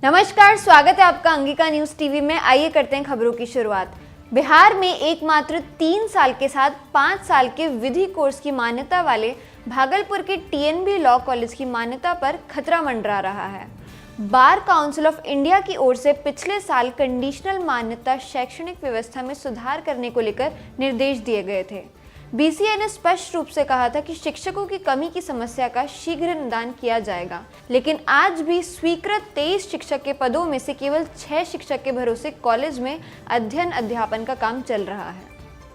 नमस्कार, स्वागत है आपका अंगिका न्यूज टीवी में। आइए करते हैं खबरों की शुरुआत। बिहार में एकमात्र 3 साल के साथ 5 साल के विधि कोर्स की मान्यता वाले भागलपुर के टीएनबी लॉ कॉलेज की मान्यता पर खतरा मंडरा रहा है। बार काउंसिल ऑफ इंडिया की ओर से पिछले साल कंडीशनल मान्यता शैक्षणिक व्यवस्था में सुधार करने को लेकर निर्देश दिए गए थे। बीसीए ने स्पष्ट रूप से कहा था कि शिक्षकों की कमी की समस्या का शीघ्र निदान किया जाएगा, लेकिन आज भी स्वीकृत 23 शिक्षक के पदों में से केवल 6 शिक्षक के भरोसे कॉलेज में अध्ययन अध्यापन का काम चल रहा है।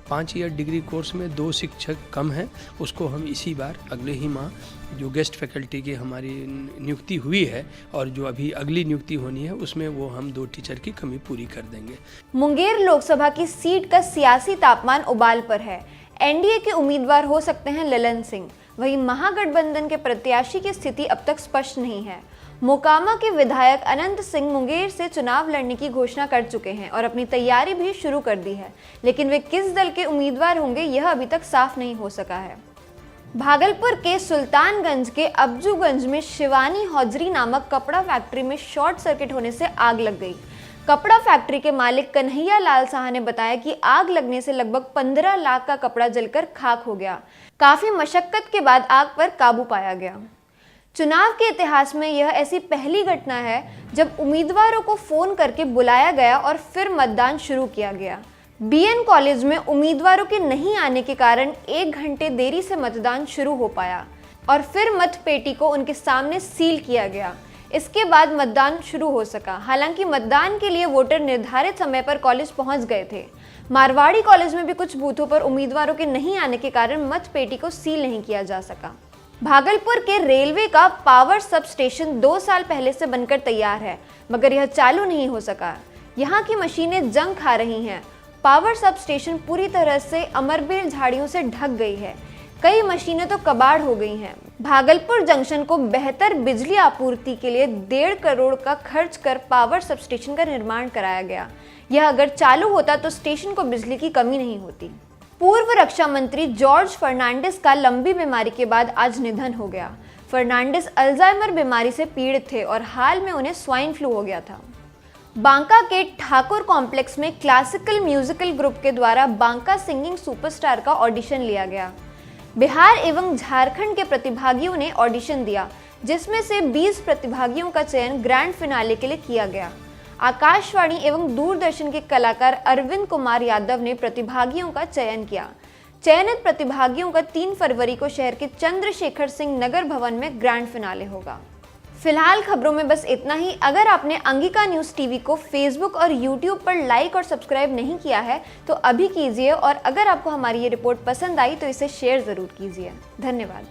5 ईयर डिग्री कोर्स में 2 शिक्षक कम हैं, उसको हम इसी बार अगले ही माह जो गेस्ट फैकल्टी की हमारी नियुक्ति हुई है और जो अभी अगली नियुक्ति होनी है उसमें वो हम 2 टीचर की कमी पूरी कर देंगे। मुंगेर लोकसभा की सीट का सियासी तापमान उबाल पर है। एनडीए के उम्मीदवार हो सकते हैं ललन सिंह, वहीं महागठबंधन के प्रत्याशी की स्थिति अब तक स्पष्ट नहीं है। मोकामा के विधायक अनंत सिंह मुंगेर से चुनाव लड़ने की घोषणा कर चुके हैं और अपनी तैयारी भी शुरू कर दी है, लेकिन वे किस दल के उम्मीदवार होंगे यह अभी तक साफ नहीं हो सका है। भागलपुर के सुल्तानगंज के अब्जूगंज में शिवानी हौजरी नामक कपड़ा फैक्ट्री में शॉर्ट सर्किट होने से आग लग गई। कपड़ा फैक्ट्री के मालिक कन्हैया लाल साहा ने बताया कि आग लगने से लगभग 15 लाख का कपड़ा जलकर खाक हो गया। काफी मशक्कत के बाद आग पर काबू पाया गया। चुनाव के इतिहास में यह ऐसी पहली घटना है जब उम्मीदवारों को फोन करके बुलाया गया और फिर मतदान शुरू किया गया। बीएन कॉलेज में उम्मीदवारों के नहीं आने के कारण 1 घंटे देरी से मतदान शुरू हो पाया और फिर मतपेटी को उनके सामने सील किया गया। इसके बाद मतदान शुरू हो सका। हालांकि मतदान के लिए वोटर निर्धारित समय पर कॉलेज पहुंच गए थे। मारवाड़ी कॉलेज में भी कुछ बूथों पर उम्मीदवारों के नहीं आने के कारण मतपेटी को सील नहीं किया जा सका। भागलपुर के रेलवे का पावर सब स्टेशन 2 साल पहले से बनकर तैयार है, मगर यह चालू नहीं हो सका। यहाँ की मशीनें जंग खा रही हैं। पावर सब स्टेशन पूरी तरह से अमरबेल झाड़ियों से ढक गई है। कई मशीनें तो कबाड़ हो गई हैं। भागलपुर जंक्शन को बेहतर बिजली आपूर्ति के लिए 1.5 करोड़ का खर्च कर पावर सब स्टेशन का निर्माण कराया गया। यह अगर चालू होता तो स्टेशन को बिजली की कमी नहीं होती। पूर्व रक्षा मंत्री जॉर्ज फर्नांडिस का लंबी बीमारी के बाद आज निधन हो गया। फर्नांडिस अल्जाइमर बीमारी से पीड़ित थे और हाल में उन्हें स्वाइन फ्लू हो गया था। बांका के ठाकुर कॉम्प्लेक्स में क्लासिकल म्यूजिकल ग्रुप के द्वारा बांका सिंगिंग सुपरस्टार का ऑडिशन लिया गया। बिहार एवं झारखंड के प्रतिभागियों ने ऑडिशन दिया, जिसमें से 20 प्रतिभागियों का चयन ग्रैंड फिनाले के लिए किया गया। आकाशवाणी एवं दूरदर्शन के कलाकार अरविंद कुमार यादव ने प्रतिभागियों का चयन किया। चयनित प्रतिभागियों का 3 फरवरी को शहर के चंद्रशेखर सिंह नगर भवन में ग्रैंड फिनाले होगा। फिलहाल खबरों में बस इतना ही। अगर आपने अंगिका न्यूज टीवी को फेसबुक और यूट्यूब पर लाइक और सब्सक्राइब नहीं किया है तो अभी कीजिए, और अगर आपको हमारी ये रिपोर्ट पसंद आई तो इसे शेयर जरूर कीजिए। धन्यवाद।